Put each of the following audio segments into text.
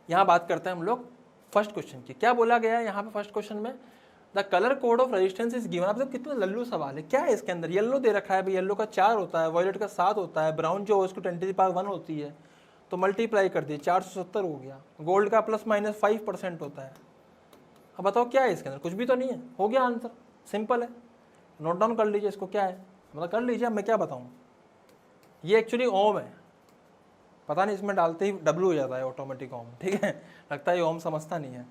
यहाँ बात करते हैं हम लोग फर्स्ट क्वेश्चन की। क्या बोला गया है यहाँ पे फर्स्ट क्वेश्चन में, the colour code of resistance is given. आप सब कितना लल्लू सवाल है, क्या है इसके अंदर, येलो दे रखा है भाई, येलो का 4 होता है, वॉयलेट का 7 होता है, ब्राउन जो उसको 10⁻1 होती है, तो मल्टीप्लाई कर दिए 470 हो गया, गोल्ड का ±5% होता है। अब बताओ क्या है इसके अंदर, कुछ भी तो नहीं है, हो गया आंसर, सिंपल है, नोट डाउन कर लीजिए इसको, क्या है मतलब कर लीजिए। अब मैं क्या बताऊँ, ये एक्चुअली ओम है, पता नहीं इसमें डालते ही डब्लू हो जाता है ऑटोमेटिक ओम, ठीक है, लगता है ये ओम समझता नहीं है।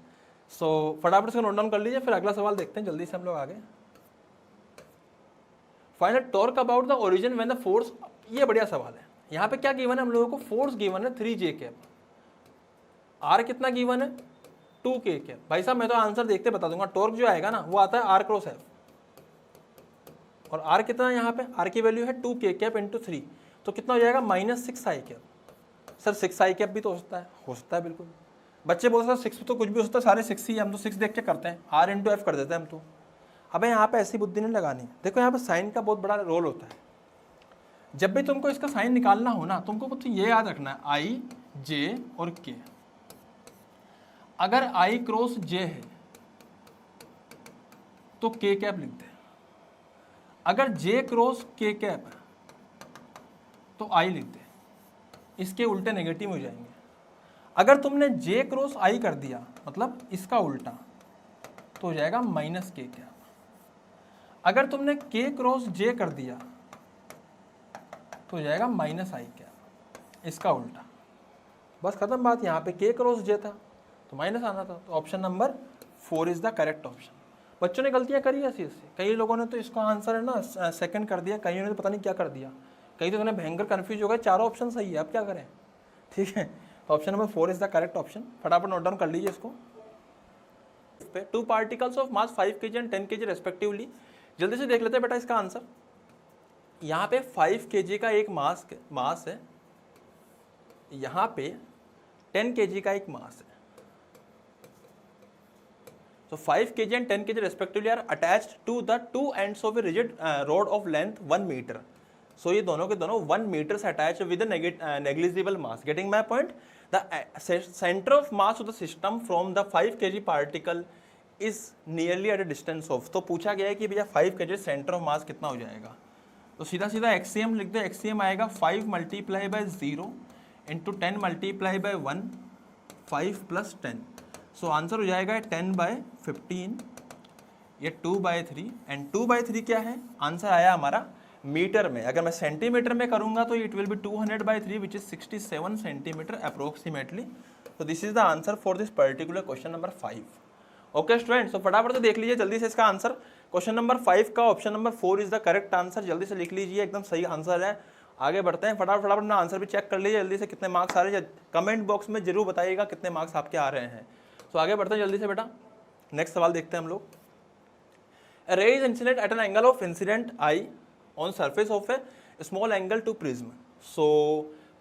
सो फटाफट से नोट डाउन कर लीजिए, फिर अगला सवाल देखते हैं जल्दी से हम लोग आगे। Find the torque about the origin when the force, ये बढ़िया सवाल है। यहाँ पे क्या गिवन है हम लोगों को, फोर्स गिवन है 3J कैप, आर कितना गिवन है 2K कैप। भाई साहब मैं तो आंसर देखते बता दूंगा, टॉर्क जो आएगा ना वो आता है R क्रॉस F, और आर कितना है यहाँ पे, आर की वैल्यू है 2K कैप इंटू 3, तो कितना हो जाएगा -6I cap. Sir 6I cap भी तो हो सकता है बिल्कुल। बच्चे बोलते हैं 6 तो कुछ भी हो सकता है, सारे 6 ही, हम तो 6 देख के करते हैं, R इंटू F कर देते हैं हम तो। अबे यहाँ पे ऐसी बुद्धि नहीं लगानी, देखो यहाँ पे साइन का बहुत बड़ा रोल होता है। जब भी तुमको इसका साइन निकालना हो ना, तुमको कुछ ये याद रखना है, I, J और K। अगर I क्रॉस J है तो K कैप लिखते हैं, अगर J क्रॉस K कैप है तो I लिखते हैं, इसके उल्टे नेगेटिव हो जाएंगे। अगर तुमने J क्रॉस I कर दिया मतलब इसका उल्टा, तो हो जाएगा -K कैप। अगर तुमने K क्रॉस J कर दिया तो हो जाएगा -I कैप, इसका उल्टा, बस खत्म बात। यहाँ पे K क्रॉस J था तो माइनस आना था, तो option number 4 is the correct option. बच्चों ने गलतियाँ करी ऐसी ऐसी, कई लोगों ने तो इसका आंसर है ना सेकंड कर दिया, कईयों ने तो पता नहीं क्या कर दिया, कई तो उन्हें भयंकर कंफ्यूज हो गए, चारों ऑप्शन सही है, अब क्या करें, ठीक है। तो option number 4 is the correct option, फटाफट नोट डाउन कर लीजिए इसको। 2 particles of mass 5 kg and 10 kg respectively, जल्दी से देख लेते हैं बेटा इसका आंसर। यहाँ पे 5 kg का एक मास है, यहाँ पे 10 kg का एक मास है। So 5 kg and 10 kg respectively are attached to the two ends of a rigid rod of length 1 meter. So ये दोनों के दोनों 1 meter से attached with a negligible mass. Getting my point? The center of mass of the system from the 5 kg particle is nearly at a distance of. तो पूछा गया है कि भैया 5 kg center of mass कितना हो जाएगा, तो सीधा सीधा XCM लिख दे। XCM आएगा 5 multiply by 0 into 10 multiply by 1, 5 plus 10। So answer हो जाएगा 10/15, ये 2/3, एंड 2/3 क्या है, आंसर आया हमारा मीटर में। अगर मैं सेंटीमीटर में करूंगा तो it will be 200/3 which is 67 centimetre approximately. तो this is the answer for this particular question number 5। Okay students, तो फटाफट से देख लीजिए जल्दी से इसका आंसर। क्वेश्चन नंबर 5 का option number 4 is the correct answer, जल्दी से लिख लीजिए, एकदम सही आंसर है। आगे बढ़ते हैं, फटाफट अपना आंसर भी चेक कर लीजिए जल्दी से, कितने मार्क्स आ रहे हैं, कमेंट बॉक्स में जरूर बताइएगा कितने मार्क्स आपके आ रहे हैं। तो आगे बढ़ते हैं जल्दी से बेटा, नेक्स्ट सवाल देखते हैं हम लोग। Ray is incident at an angle of incident I on surface of a small angle to prism. So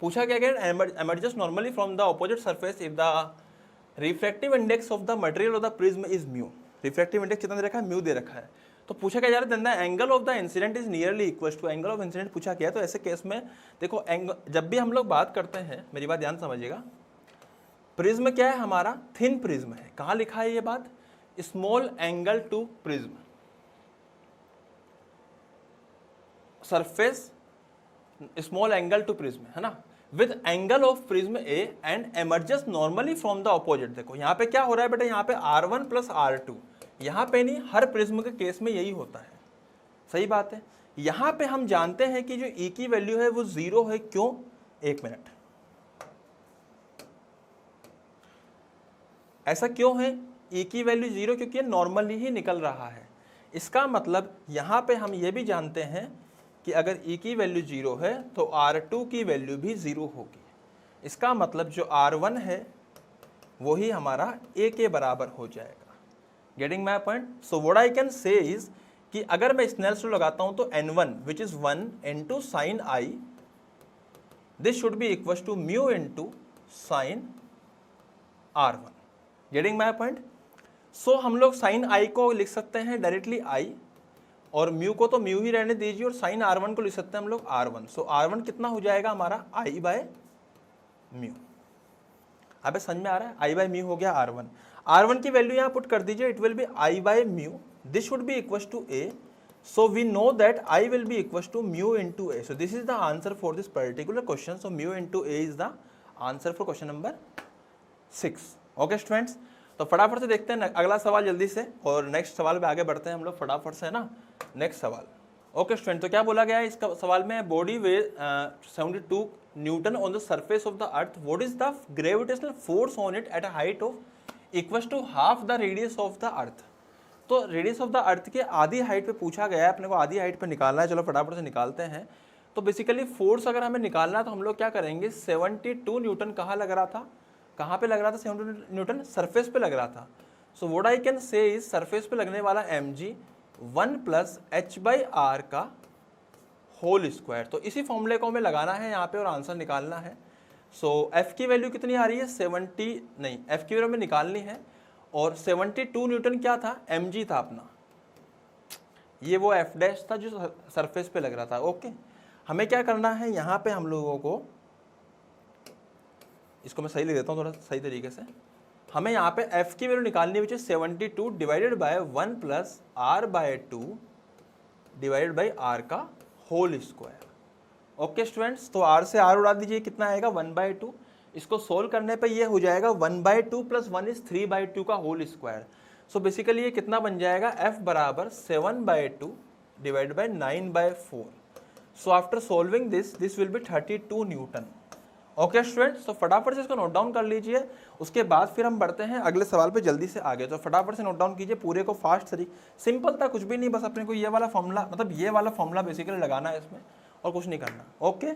पूछा क्या गया, emerges normally from the opposite surface if the refractive index of the material of the prism is mu. Refractive index कितना दे रखा है, mu दे रखा है। तो पूछा क्या जा रहा है, the angle of the incident is nearly equal to angle of incident पूछा गया। तो ऐसे केस में देखो, जब भी हम लोग बात करते हैं, मेरी बात ध्यान समझिएगा, प्रिज्म क्या है हमारा, थिन प्रिज्म है। कहाँ लिखा है ये बात, small angle to prism, surface small angle to prism है ना, with angle of prism A and emerges normally from the opposite. देखो यहाँ पे क्या हो रहा है बेटा, यहाँ पे R1 प्लस R2, यहाँ पे नहीं, हर प्रिज्म के केस में यही होता है, सही बात है। यहाँ पे हम जानते हैं कि जो E की वैल्यू है वो 0 है, क्यों, एक मिनट, ऐसा क्यों है, E की वैल्यू 0 क्योंकि ये नॉर्मली ही निकल रहा है। इसका मतलब यहाँ पे हम ये भी जानते हैं कि अगर E की वैल्यू 0 है तो R2 की वैल्यू भी 0 होगी। इसका मतलब जो R1 है वही हमारा A के बराबर हो जाएगा। Getting my point? So what I can say is कि अगर मैं स्नेल्स लॉ लगाता हूँ तो N1 which is 1 into sine I, this should be equal to mu into sine R1। Getting my point? So हम लोग साइन आई को लिख सकते हैं डायरेक्टली आई, और म्यू को तो म्यू ही रहने दीजिए, और साइन R1 को लिख सकते हैं हम लोग R1। सो R1 कितना हो जाएगा हमारा I बाय म्यू। अबे समझ में आ रहा है, आई बाई म्यू हो गया R1। R1 की वैल्यू यहाँ पुट कर दीजिए, it will be I by mu, this should be equal to A, so we know that I will be equals to mu into a, so this is the answer for this particular question, so mu into a is the answer for question number 6। okay students, तो फटाफट से देखते हैं अगला सवाल जल्दी से, और नेक्स्ट सवाल पे आगे बढ़ते हैं हम लोग फटाफट से, है ना। नेक्स्ट सवाल, ओके स्टूडेंट, तो क्या बोला गया है इसका सवाल में, body weigh 72 newton on the surface of the earth, what is the gravitational force on it at a height of equal to half the radius of the earth. तो रेडियस ऑफ द अर्थ के आधी height पे पूछा गया है, अपने को आधी हाइट पे निकालना है, चलो फटाफट से निकालते हैं। तो बेसिकली फोर्स अगर हमें निकालना है तो हम लोग क्या करेंगे, 72 न्यूटन कहाँ लग रहा था, कहाँ पे लग रहा था 72 न्यूटन, सरफेस पे लग रहा था। सो what I can say is surface पे लगने वाला mg 1 प्लस h/r का होल स्क्वायर। तो इसी फॉर्मूले को हमें लगाना है यहाँ पे और आंसर निकालना है। सो f की वैल्यू कितनी आ रही है, f की वैल्यू हमें निकालनी है, और 72 न्यूटन क्या था, mg था अपना, ये वो f डैश था जो सरफेस पे लग रहा था। ओके, हमें क्या करना है यहाँ पे, हम लोगों को इसको मैं सही लिख देता हूँ थोड़ा सही तरीके से, हमें यहाँ पे f की वैल्यू निकालनी है, 72 divided by 1 plus r/2 divided by r का होल स्क्वायर। ओके स्टूडेंट्स, तो r से r उड़ा दीजिए, कितना आएगा 1/2, इसको सोल्व करने पे ये हो जाएगा 1/2 प्लस 1 इज 3/2 का होल स्क्वायर। सो बेसिकली ये कितना बन जाएगा, f बराबर 7/2 divided by 9/4। So after solving this will be 32 Newton. Okay students, तो फटाफट से इसको नोट डाउन कर लीजिए, उसके बाद फिर हम बढ़ते हैं अगले सवाल पे जल्दी से आगे। तो फटाफट से नोट डाउन कीजिए पूरे को फास्ट तरीके, सिंपल था, कुछ भी नहीं, बस अपने को ये वाला फॉर्मूला, मतलब ये वाला फॉर्मूला बेसिकली लगाना है इसमें, और कुछ नहीं करना। ओके,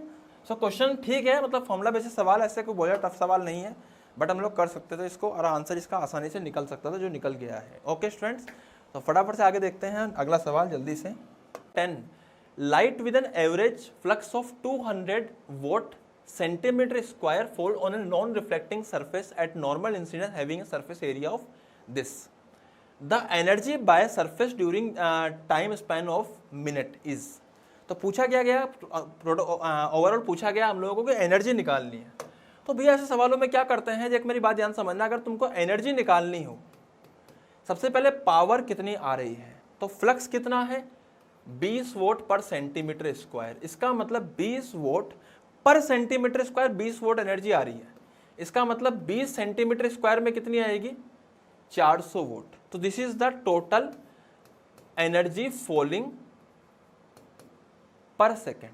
सो क्वेश्चन ठीक है, मतलब फॉर्मूला बेसिस सवाल, ऐसे कोई बहुत टफ सवाल नहीं है, बट हम लोग कर सकते थे इसको, और आंसर इसका आसानी से निकल सकता था जो निकल गया है। ओके स्टूडेंट्स, तो फटाफट से आगे देखते हैं अगला सवाल जल्दी से। 10 light with an average flux of 200 what centimeter square fall on a non-reflecting surface at normal incidence having a surface area of this. The energy by surface during time span of minute is. तो पूछा गया overall पूछा गया हम लोगों को कि energy निकालनी है। तो भैया ऐसे सवालों में क्या करते हैं, एक मेरी बात ध्यान समझना, अगर तुमको एनर्जी निकालनी हो, सबसे पहले पावर कितनी आ रही है, तो फ्लक्स कितना है 20 वोट पर सेंटीमीटर स्क्वायर, इसका मतलब 20 वोट पर सेंटीमीटर स्क्वायर, 20 वोट एनर्जी आ रही है, इसका मतलब 20 सेंटीमीटर स्क्वायर में कितनी आएगी 400 वोट। तो this is the total energy falling पर सेकेंड।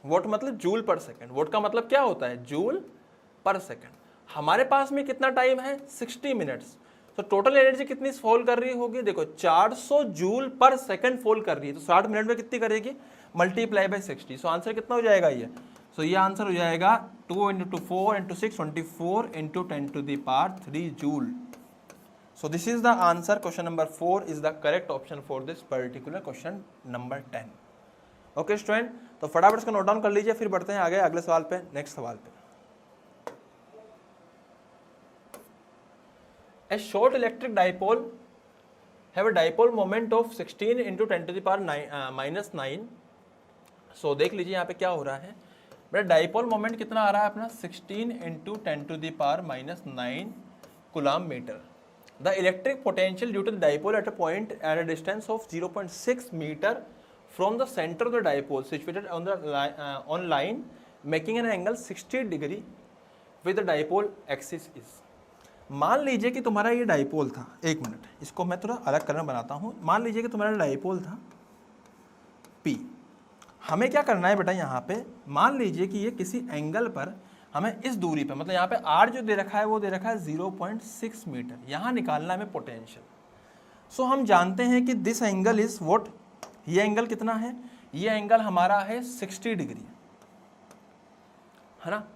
वोट मतलब जूल पर सेकेंड, वोट का मतलब क्या होता है जूल पर सेकेंड। हमारे पास में कितना टाइम है 60 मिनट्स, तो टोटल एनर्जी कितनी फॉल कर रही होगी, देखो 400 जूल पर सेकेंड फॉल कर रही है, तो 60 मिनट में कितनी करेगी, मल्टीप्लाई बाय 60। सो आंसर कितना हो जाएगा ये, सो ये आंसर हो जाएगा 2 × 2 4 × 6 24 × 10⁻³ joule. So this is the answer, question number 4 is the correct option for this particular question number 10। Okay student, तो फटाफट इसको नोट डाउन कर लीजिए, फिर बढ़ते हैं आगे अगले सवाल पे, नेक्स्ट सवाल पे। A short electric dipole have a dipole moment of 16 × 10⁻⁻9। सो देख लीजिए यहाँ पे क्या हो रहा है, मेरा डाइपोल मोमेंट कितना आ रहा है अपना 16 × 10⁻⁹ coulomb metre. The electric potential due to the dipole at a distance of 0.6 metre from the centre of the dipole situated on line making an angle 60 degree with the dipole axis is. मान लीजिए कि तुम्हारा ये dipole था, एक minute इसको मैं थोड़ा अलग करना बनाता हूँ। मान लीजिए कि तुम्हारा डाइपोल था P, हमें क्या करना है बेटा, यहाँ पे मान लीजिए कि ये किसी एंगल पर हमें इस दूरी पे, मतलब यहाँ पे R जो दे रखा है वो दे रखा है 0.6 मीटर, यहाँ निकालना है हमें पोटेंशियल। सो हम जानते हैं कि दिस एंगल इज व्हाट, ये एंगल कितना है, ये एंगल हमारा है 60 डिग्री, है ना।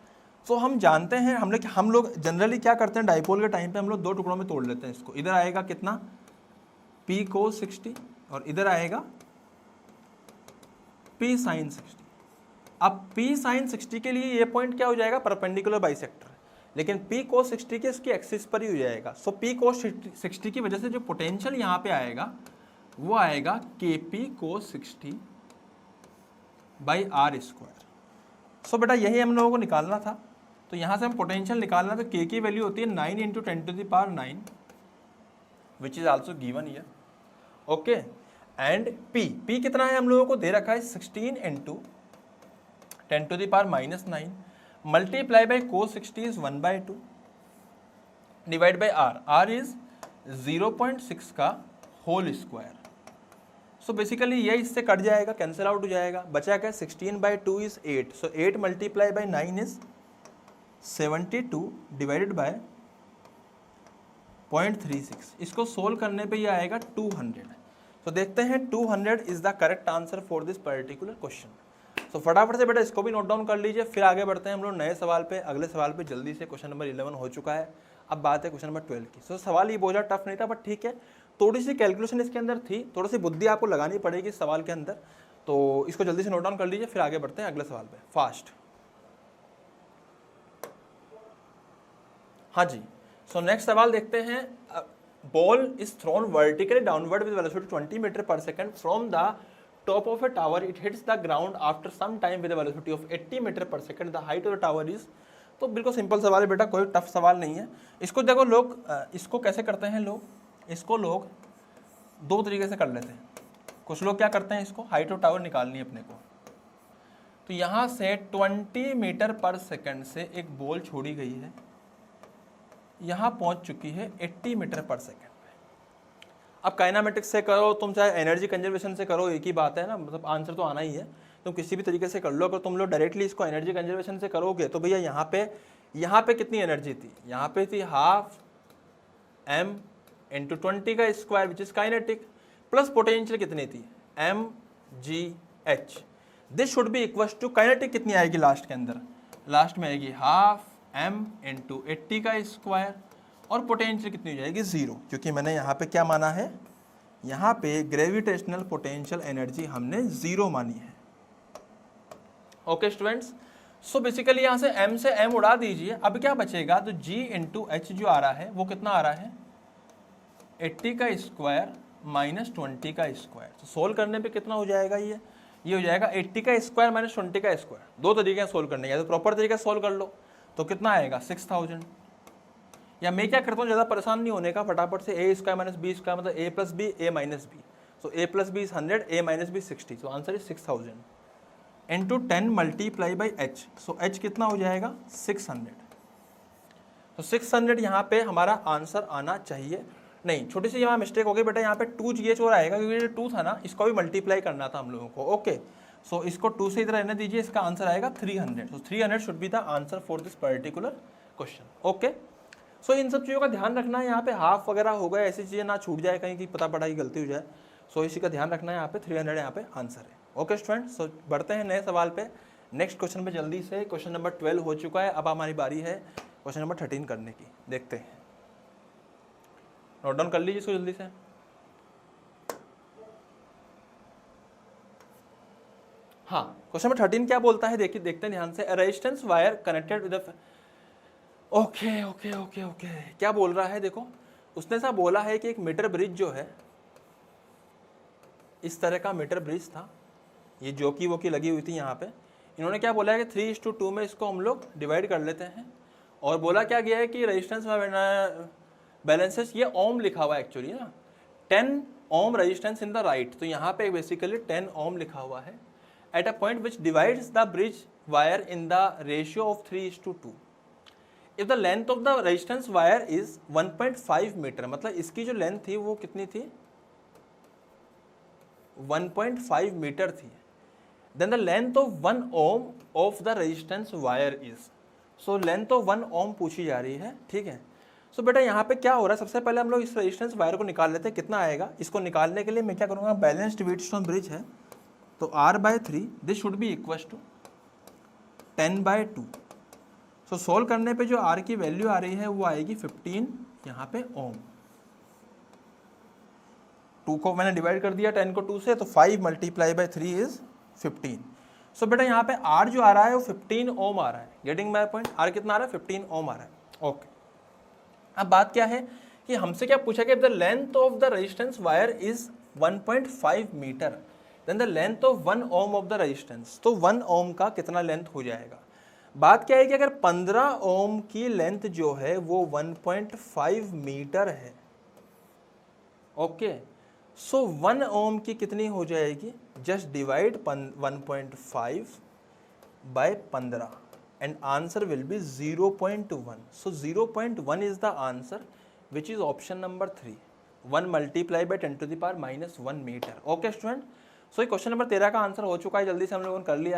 सो हम जानते हैं, हम लोग जनरली क्या करते हैं डाइपोल के टाइम पे, हम लोग दो टुकड़ों में तोड़ लेते हैं इसको, इधर आएगा कितना P cos 60 और इधर आएगा P sin 60। अब P sin 60 के लिए ये पॉइंट क्या हो जाएगा, परपेंडिकुलर बाइसेक्टर, लेकिन P cos 60 के इसकी एक्सिस पर ही हो जाएगा। सो P cos 60 की वजह से जो पोटेंशियल यहाँ पे आएगा वो आएगा KP cos 60 by R square. So बेटा यही हम लोगों को निकालना था। तो यहाँ से हम पोटेंशियल निकालना, तो के की वैल्यू होती है 9 into 10⁹9 which is also given here. Okay, and P कितना है हम लोगों को दे रखा है 16 into 10⁻⁻9 multiply by cos 60 is 1/2 divide by R is 0.6 का होल स्क्वायर। सो बेसिकली ये इससे कट जाएगा, कैंसिल आउट हो जाएगा, बचा क्या 16/2 is 8, so 8 multiply by 9 is 72 divided by 0.36। इसको सोल्व करने पे ये आएगा 200। तो देखते हैं 200 is the correct answer for this particular question. तो फटाफट से बेटा इसको भी नोट डाउन कर लीजिए, फिर आगे बढ़ते हैं हम लोग नए सवाल पे, अगले सवाल पे जल्दी से। क्वेश्चन नंबर 11 हो चुका है, अब बात है क्वेश्चन नंबर 12 की। सो सवाल ये बहुत ज़्यादा टफ नहीं था, बट ठीक है, थोड़ी सी कैलकुलेशन इसके अंदर थी, थोड़ी सी बुद्धि आपको लगानी पड़ेगी इस सवाल के अंदर। तो इसको जल्दी से नोट डाउन कर लीजिए, फिर आगे बढ़ते हैं अगले सवाल पे फास्ट। हाँ जी, सो नेक्स्ट सवाल देखते हैं। Ball is thrown vertically downward with velocity 20 metre per second from the top of a tower, it hits the ground after some time with velocity of 80 metre per second, the height of the tower is. तो बिल्कुल simple सवाल है बेटा, कोई tough सवाल नहीं है। इसको देखो लोग इसको कैसे करते हैं, इसको लोग दो तरीके से कर लेते हैं। कुछ लोग क्या करते हैं, इसको हाइट ऑफ टावर निकालनी है अपने को, तो यहाँ से 20 मीटर पर सेकंड से एक बॉल छोड़ी गई है, यहाँ पहुँच चुकी है 80 मीटर पर सेकंड पे। अब काइनामेटिक्स से करो तुम, चाहे एनर्जी कंजर्वेशन से करो, एक ही बात है ना, मतलब आंसर तो आना ही है। तुम किसी भी तरीके से कर लो, अगर तुम लोग डायरेक्टली इसको एनर्जी कंजर्वेशन से करोगे तो भैया यहाँ पे कितनी एनर्जी थी, यहाँ पे थी हाफ m इंटू 20 का square which is kinetic, plus potential कितनी थी mgh। This should be equal to kinetic कितनी आएगी लास्ट के अंदर, लास्ट में आएगी हाफ m इंटू 80 का स्क्वायर, और पोटेंशियल कितनी हो जाएगी 0, क्योंकि मैंने यहाँ पे क्या माना है, यहाँ पे ग्रेविटेशनल पोटेंशियल एनर्जी हमने 0 मानी है। ओके स्टूडेंट्स, सो बेसिकली यहाँ से m से m उड़ा दीजिए, अब क्या बचेगा, तो g इंटू एच जो आ रहा है वो कितना आ रहा है 80 का स्क्वायर माइनस 20 का स्क्वायर। तो सोल्व करने पे कितना हो जाएगा, ये हो जाएगा 80 का स्क्वायर माइनस 20 का स्क्वायर। दो तरीके से सोल्व करने के, या तो प्रॉपर तरीके से सोल्व कर लो तो कितना आएगा 6000, या मैं क्या करता हूँ ज़्यादा परेशान नहीं होने का, फटाफट से a square minus b square मतलब a plus B a minus B, so a plus B is 100, a minus B 60, so answer is 6000 into 10 multiply by h, so h कितना हो जाएगा 600। तो 600 यहाँ पे हमारा आंसर आना चाहिए। नहीं, छोटी सी यहाँ मिस्टेक हो गई बेटा, यहाँ पे 2gh और आएगा, क्योंकि 2 था ना, इसको भी मल्टीप्लाई करना था हम लोगों को। ओके, सो इसको 2 से इधर रहने दीजिए, इसका आंसर आएगा 300। So 300 should be the answer for this particular question. Okay, so इन सब चीज़ों का ध्यान रखना है, यहाँ पे हाफ वगैरह हो गए, ऐसी चीज़ें ना छूट जाए कहीं की पता पड़ा की गलती हो जाए। सो इसी का ध्यान रखना है, यहाँ पे 300 यहाँ पे आंसर है। ओके स्टूडेंट, सो बढ़ते हैं नए सवाल पे, नेक्स्ट क्वेश्चन पे जल्दी से। क्वेश्चन नंबर 12 हो चुका है, अब हमारी बारी है क्वेश्चन नंबर 13 करने की। देखते हैं, नोट डाउन कर लीजिए इसको जल्दी से। हाँ, क्वेश्चन नंबर 13 क्या बोलता है, देखिए देखते हैं ध्यान से। Resistance wire connected with okay okay okay okay, क्या बोल रहा है, देखो उसने ऐसा बोला है कि एक मीटर ब्रिज जो है, इस तरह का मीटर ब्रिज था, ये जो की वो की लगी हुई थी यहाँ पे। इन्होंने क्या बोला है कि 3:2 में इसको हम लोग डिवाइड कर लेते हैं, और बोला क्या गया है कि रेजिस्टेंस बैलेंसेस, ये ओम लिखा हुआ है एक्चुअली ना, 10 ohm resistance in the right, तो यहाँ पे बेसिकली 10 ओम लिखा हुआ है, at a point which divides the bridge wire in the ratio of 3:2। If the length of the resistance wire is 1.5 metre, मतलब इसकी जो लेंथ थी वो कितनी थी 1.5 मीटर थी, then the length of 1 ohm of the resistance wire is, so length of 1 ohm पूछी जा रही है, ठीक है। सो बेटा यहाँ पे क्या हो रहा है, सबसे पहले हम लोग इस रेजिस्टेंस वायर को निकाल लेते हैं, कितना आएगा। इसको निकालने के लिए मैं क्या करूँगा, बैलेंस्ड व्हीटस्टोन ब्रिज है तो R/3 this should be equal to 10/2। So solve करने पे जो R की वैल्यू आ रही है वो आएगी 15 यहाँ पे ओम। 2 को मैंने डिवाइड कर दिया 10 को 2 से, तो 5 मल्टीप्लाई बाई 3 इज 15। सो बेटा यहाँ पे R जो आ रहा है वो 15 ओम आ रहा है, गेटिंग माय पॉइंट। R कितना आ रहा है 15 ओम आ रहा है। ओके, अब बात क्या है कि हमसे क्या पूछा कि the length of the resistance wire is 1.5 metre, then the length of 1 ohm of the resistance, तो 1 ओम का कितना लेंथ हो जाएगा। बात क्या है कि अगर 15 ओम की लेंथ जो है वो 1.5 मीटर है, ओके, सो 1 ओम की कितनी हो जाएगी, just divide 1.5 by 15 and answer will be 0.1. So 0.1 is the answer which is option number 3. 1 multiply by 10⁻⁻⁻1 metre. Okay student, so ये क्वेश्चन नंबर 13 का आंसर हो चुका है, जल्दी से हम लोगों ने कर लिया है.